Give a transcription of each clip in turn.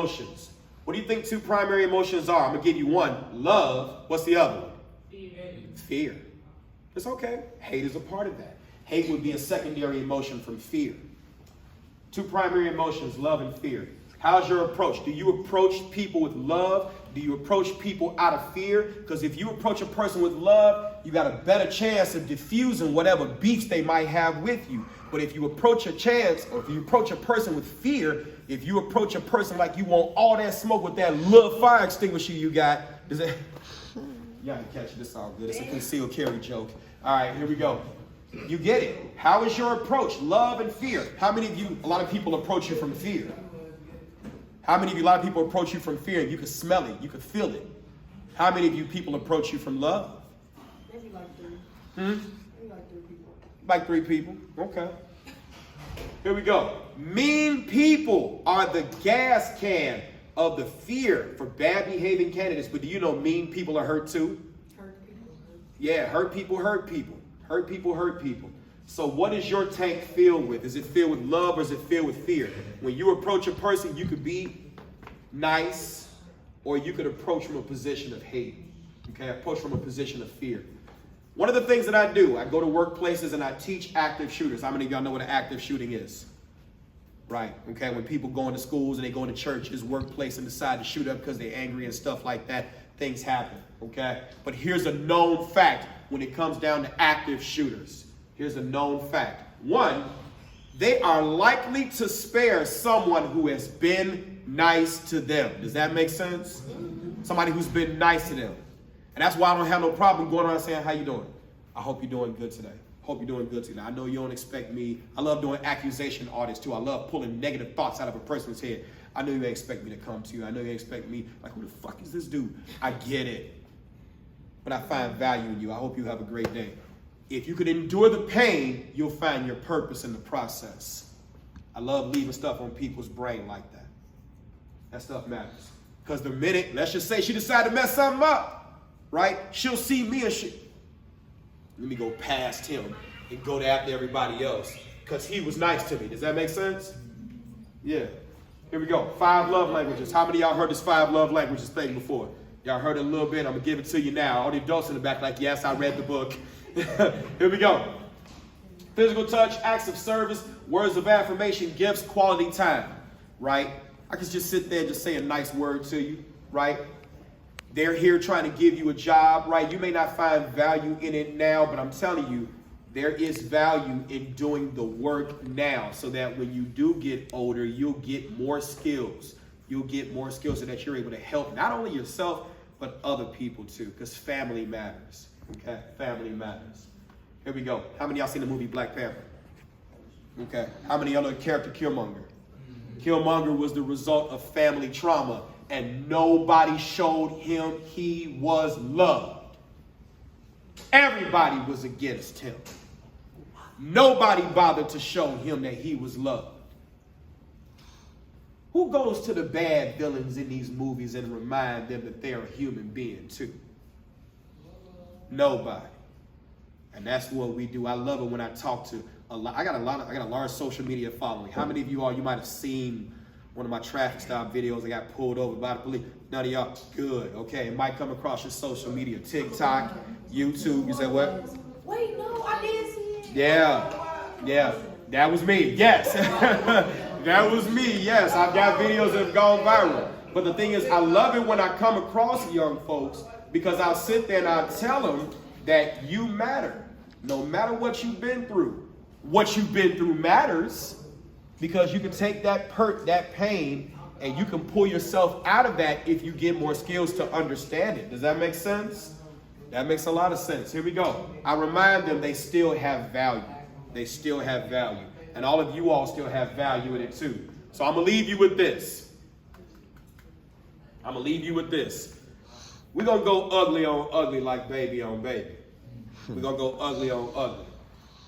emotions. What do you think two primary emotions are? I'm going to give you one. Love. What's the other one? Fear. It's okay. Hate is a part of that. Hate would be a secondary emotion from fear. Two primary emotions, love and fear. How's your approach? Do you approach people with love? Do you approach people out of fear? Because if you approach a person with love, you got a better chance of diffusing whatever beefs they might have with you. But if you approach a person with fear, if you approach a person like you want all that smoke with that little fire extinguisher you got, does it? Y'all can catch it. This all good. It's a concealed carry joke. All right, here we go. You get it. How is your approach? Love and fear. How many of you, a lot of people approach you from fear? How many of you, a lot of people approach you from fear and you can smell it, you can feel it? How many of you people approach you from love? Maybe like three. Maybe like 3 people. Like 3 people. Okay. Here we go. Mean people are the gas can of the fear for bad behaving candidates. But do you know mean people are hurt too? Hurt people. Yeah, hurt people hurt people. Hurt people hurt people. So what is your tank filled with? Is it filled with love or is it filled with fear? When you approach a person, you could be nice or you could approach from a position of hate. Okay, approach from a position of fear. One of the things that I do, I go to workplaces and I teach active shooters. How many of y'all know what an active shooting is? Right, okay, when people go into schools and they go into churches, workplace, and decide to shoot up because they're angry and stuff like that, things happen, okay? But here's a known fact when it comes down to active shooters. Here's a known fact. One, they are likely to spare someone who has been nice to them. Does that make sense? Somebody who's been nice to them. And that's why I don't have no problem going around saying, how you doing? I hope you're doing good today. Hope you're doing good today. I know you don't expect me. I love doing accusation audits too. I love pulling negative thoughts out of a person's head. I know you ain't expect me to come to you. I know you expect me, like, who the fuck is this dude? I get it. But I find value in you. I hope you have a great day. If you could endure the pain, you'll find your purpose in the process. I love leaving stuff on people's brain like that. That stuff matters. Because the minute, let's just say she decided to mess something up, right? She'll see me and let me go past him and go after everybody else because he was nice to me. Does that make sense? Yeah. Here we go. 5 love languages. How many of y'all heard this 5 love languages thing before? Y'all heard it a little bit. I'm going to give it to you now. All the adults in the back like, yes, I read the book. Here we go. Physical touch, acts of service, words of affirmation, gifts, quality time, right? I can just sit there and just say a nice word to you, right? They're here trying to give you a job, right? You may not find value in it now, but I'm telling you, there is value in doing the work now so that when you do get older, you'll get more skills. You'll get more skills so that you're able to help not only yourself, but other people too, because family matters, okay? Family matters. Here we go. How many of y'all seen the movie Black Panther? Okay. How many of y'all know the character Killmonger? Killmonger was the result of family trauma, and nobody showed him he was loved. Everybody was against him. Nobody bothered to show him that he was loved. Who goes to the bad villains in these movies and remind them that they're a human being too? Nobody. And that's what we do. I love it when I talk to a lot. I got a large social media following. How many of you might have seen one of my traffic stop videos? I got pulled over by the police. None of y'all. Good. Okay. It might come across your social media. TikTok, YouTube. You said what? Wait, no, I did see it. Yeah. That was me. Yes. That was me. Yes. I've got videos that have gone viral. But the thing is, I love it when I come across young folks because I'll sit there and I'll tell them that you matter. No matter what you've been through. What you've been through matters because you can take that pain, and you can pull yourself out of that if you get more skills to understand it. Does that make sense? That makes a lot of sense. Here we go. I remind them they still have value. They still have value. And all of you all still have value in it too. So I'm going to leave you with this. We're going to go ugly on ugly like baby on baby. We're going to go ugly on ugly.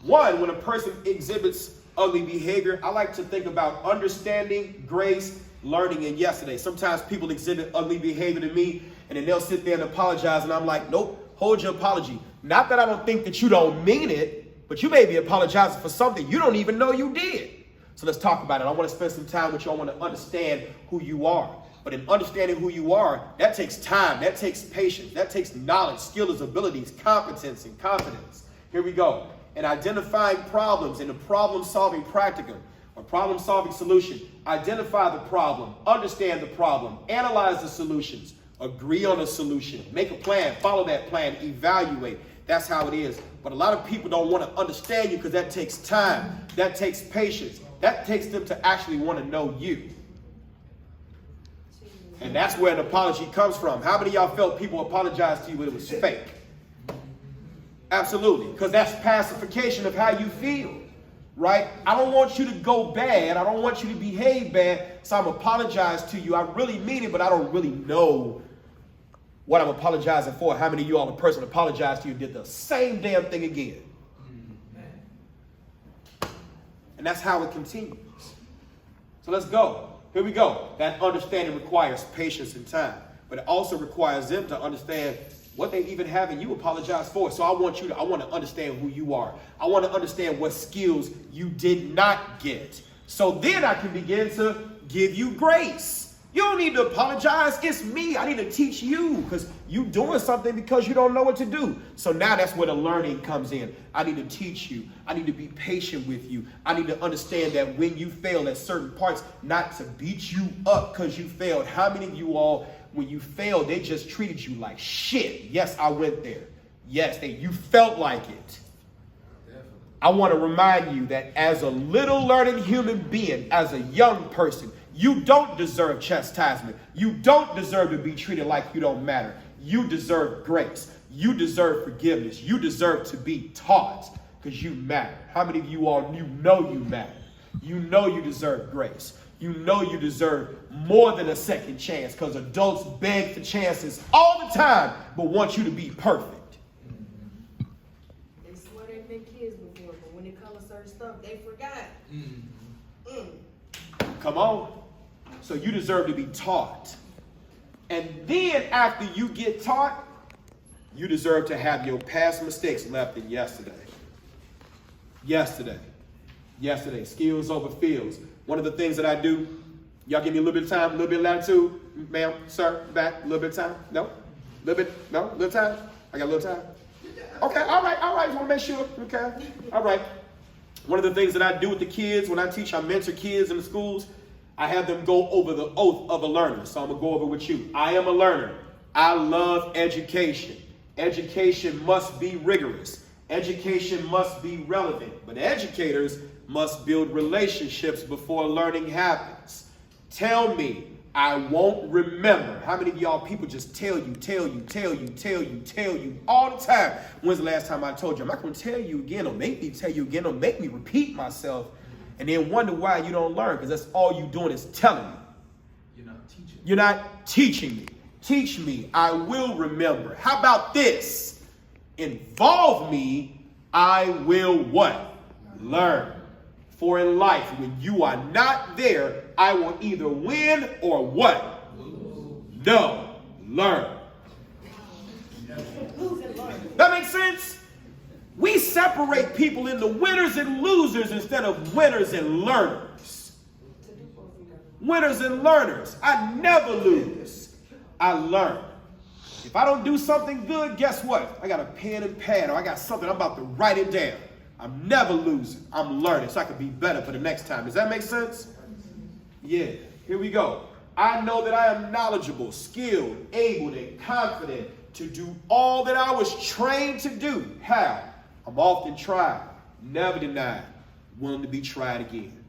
One, when a person exhibits ugly behavior, I like to think about understanding, grace, learning, and yesterday. Sometimes people exhibit ugly behavior to me, and then they'll sit there and apologize, and I'm like, nope, hold your apology. Not that I don't think that you don't mean it, but you may be apologizing for something you don't even know you did. So let's talk about it. I want to spend some time with you. I want to understand who you are. But in understanding who you are, that takes time, that takes patience, that takes knowledge, skills, abilities, competence, and confidence. Here we go. In identifying problems in the problem-solving practicum, or problem-solving solution, identify the problem, understand the problem, analyze the solutions, agree on a solution, make a plan, follow that plan, evaluate. That's how it is. But a lot of people don't want to understand you because that takes time, that takes patience, that takes them to actually want to know you. And that's where an apology comes from. How many of y'all felt people apologize to you when it was fake? Absolutely, because that's pacification of how you feel, right? I don't want you to go bad. I don't want you to behave bad, so I'm apologizing to you. I really mean it, but I don't really know what I'm apologizing for. How many of you all, a person apologized to you, did the same damn thing again? And that's how it continues. So let's go. Here we go. That understanding requires patience and time, but it also requires them to understand what they even have and you apologize for. So I want to understand who you are. I want to understand what skills you did not get. So then I can begin to give you grace. You don't need to apologize. It's me. I need to teach you because you doing something because you don't know what to do. So now that's where the learning comes in. I need to teach you. I need to be patient with you. I need to understand that when you fail at certain parts, not to beat you up because you failed. How many of you all, when you failed, they just treated you like shit? Yes, I went there. Yes, you felt like it. I want to remind you that as a little learning human being, as a young person, you don't deserve chastisement. You don't deserve to be treated like you don't matter. You deserve grace. You deserve forgiveness. You deserve to be taught because you matter. How many of you all, you know you matter? You know you deserve grace. You know you deserve more than a second chance because adults beg for chances all the time but want you to be perfect. They swear they've been kids before, but when it comes to certain stuff, they forgot. Come on. So you deserve to be taught. And then after you get taught, you deserve to have your past mistakes left in yesterday. Yesterday. Skills over feels. One of the things that I do, y'all give me a little bit of time, a little bit of latitude. Ma'am, sir, back, a little bit of time. No? A little bit? No? A little time? I got a little time? Okay, all right. Just want to make sure. Okay, all right. One of the things that I do with the kids, when I teach, I mentor kids in the schools, I have them go over the oath of a learner. So I'm going to go over with you. I am a learner. I love education. Education must be rigorous. Education must be relevant. But educators must build relationships before learning happens. Tell me, I won't remember. How many of y'all people just tell you all the time? When's the last time I told you? I'm not going to tell you again or make me tell you again or make me repeat myself and then wonder why you don't learn because that's all you're doing is telling me. You're not teaching me. Teach me, I will remember. How about this? Involve me, I will what? Learn. For in life, when you are not there, I will either win or what? No, learn. That makes sense? We separate people into winners and losers instead of winners and learners. Winners and learners. I never lose. I learn. If I don't do something good, guess what? I got a pen and pad or I got something, I'm about to write it down. I'm never losing. I'm learning so I can be better for the next time. Does that make sense? Yeah. Here we go. I know that I am knowledgeable, skilled, able, and confident to do all that I was trained to do. How? I'm often tried, never denied, willing to be tried again.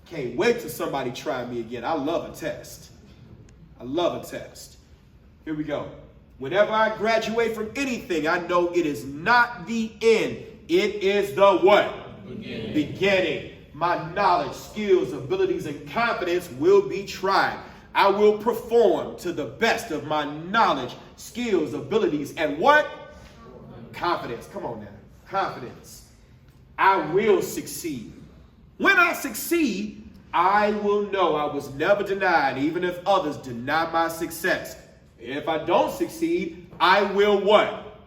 Can't wait till somebody try me again. I love a test. I love a test. Here we go. Whenever I graduate from anything, I know it is not the end. It is the what? Beginning. My knowledge, skills, abilities, and confidence will be tried. I will perform to the best of my knowledge, skills, abilities, and what? Confidence. Come on now. Confidence. I will succeed. When I succeed, I will know I was never denied, even if others deny my success. If I don't succeed, I will what?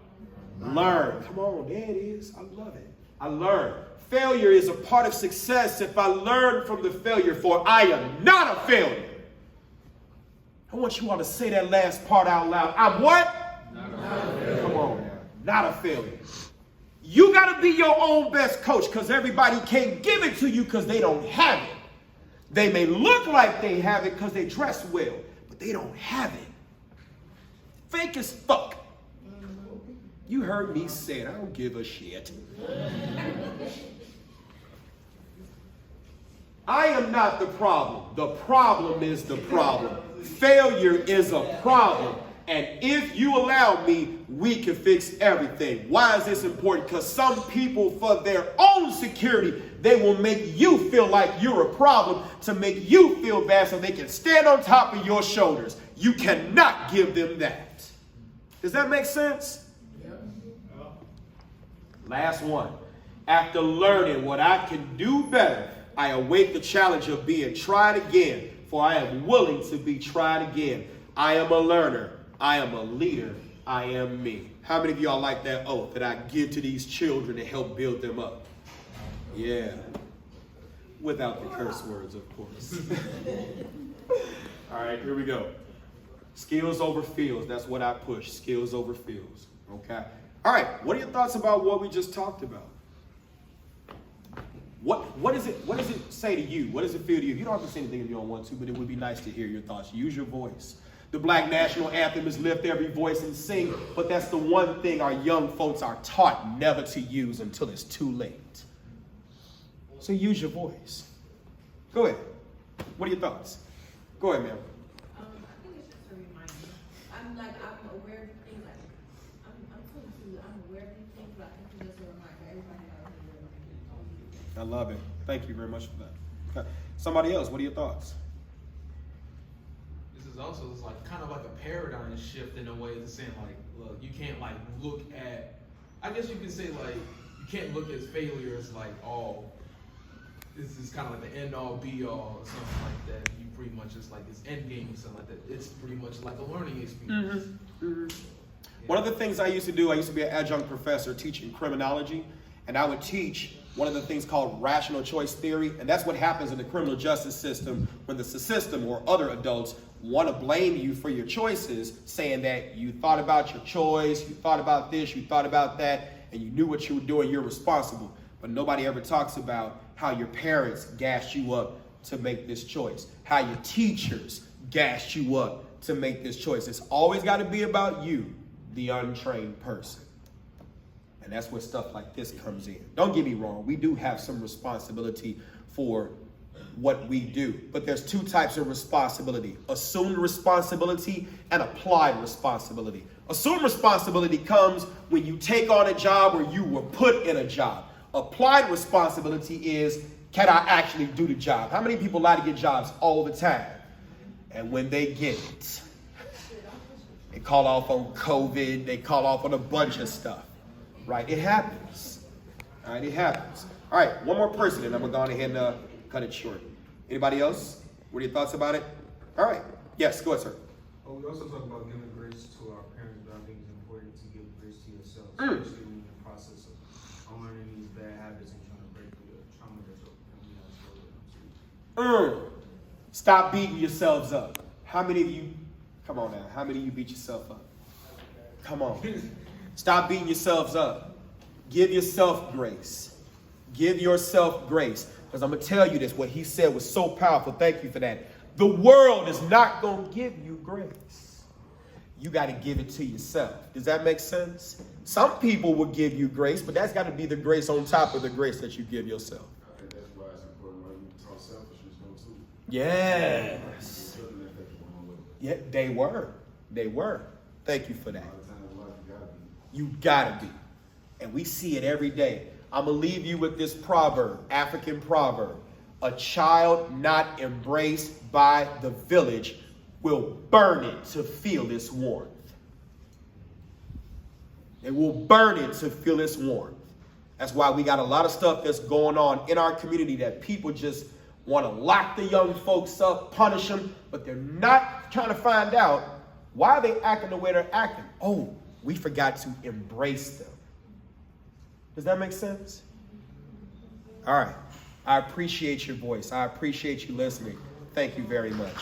Learn. Come on, there it is. I love it. I learn. Failure is a part of success if I learn from the failure, for I am not a failure. I want you all to say that last part out loud. I'm what? Come on now. Not a failure. You got to be your own best coach because everybody can't give it to you because they don't have it. They may look like they have it because they dress well, but they don't have it. Fake as fuck. You heard me say it. I don't give a shit. I am not the problem. The problem is the problem. Failure is a problem. And if you allow me, we can fix everything. Why is this important? Because some people, for their own security, they will make you feel like you're a problem to make you feel bad so they can stand on top of your shoulders. You cannot give them that. Does that make sense? Last one. After learning what I can do better, I await the challenge of being tried again, for I am willing to be tried again. I am a learner. I am a leader. I am me. How many of y'all like that oath that I give to these children to help build them up? Yeah. Without the curse words, of course. All right, here we go. Skills over feels. That's what I push. Skills over feels. Okay. All right. What are your thoughts about what we just talked about? What does it say to you? What does it feel to you? You don't have to say anything if you don't want to, but it would be nice to hear your thoughts. Use your voice. The Black National Anthem is lift every voice and sing, but that's the one thing our young folks are taught never to use until it's too late. So use your voice. Go ahead. What are your thoughts? Go ahead, ma'am. I think it's just a reminder. I'm aware of things. I'm aware of these things, but I think it's just a reminder. Everybody knows to remind. I love it. Thank you very much for that. Okay. Somebody else, what are your thoughts? This is also like kind of like a paradigm shift in a way to saying like, look, you can't like look at, I guess you can say like, you can't look at failure as like, oh, this is kind of like the end all be all or something like that. You pretty much just like this end game or something like that. It's pretty much like a learning experience. Mm-hmm. Mm-hmm. Yeah. One of the things I used to do, I used to be an adjunct professor teaching criminology, and I would teach one of the things called rational choice theory, and that's what happens in the criminal justice system when the system or other adults want to blame you for your choices, saying that you thought about your choice, you thought about this, you thought about that, and you knew what you were doing, you're responsible. But nobody ever talks about how your parents gassed you up to make this choice, how your teachers gassed you up to make this choice. It's always got to be about you, the untrained person. And that's where stuff like this comes in. Don't get me wrong, we do have some responsibility for what we do. But there's two types of responsibility: assumed responsibility and applied responsibility. Assumed responsibility comes when you take on a job or you were put in a job. Applied responsibility is, can I actually do the job? How many people lie to get jobs all the time? And when they get it, they call off on COVID, they call off on a bunch of stuff. Right? It happens. All right, it happens. All right, one more person, and I'm going to go ahead and cut it short. Anybody else? What are your thoughts about it? All right. Yes, go ahead, sir. Oh, we also talk about giving grace to our parents, but I think it's important to give grace to yourself, especially in the process of unlearning these bad habits and trying to break through the trauma that's Stop beating yourselves up. How many of you, come on now, how many of you beat yourself up? Come on. Stop beating yourselves up. Give yourself grace. Give yourself grace. Because I'm going to tell you this, what he said was so powerful. Thank you for that. The world is not going to give you grace. You got to give it to yourself. Does that make sense? Some people will give you grace, but that's got to be the grace on top of the grace that you give yourself. I think that's why it's important when you talk selfishness though too. Yes. Yeah, they were. They were. Thank you for that. You gotta be. And we see it every day. I'm gonna leave you with this proverb, African proverb. A child not embraced by the village will burn it to feel its warmth. It will burn it to feel its warmth. That's why we got a lot of stuff that's going on in our community that people just want to lock the young folks up, punish them, but they're not trying to find out why they acting the way they're acting. Oh, we forgot to embrace them. Does that make sense? All right. I appreciate your voice. I appreciate you listening. Thank you very much.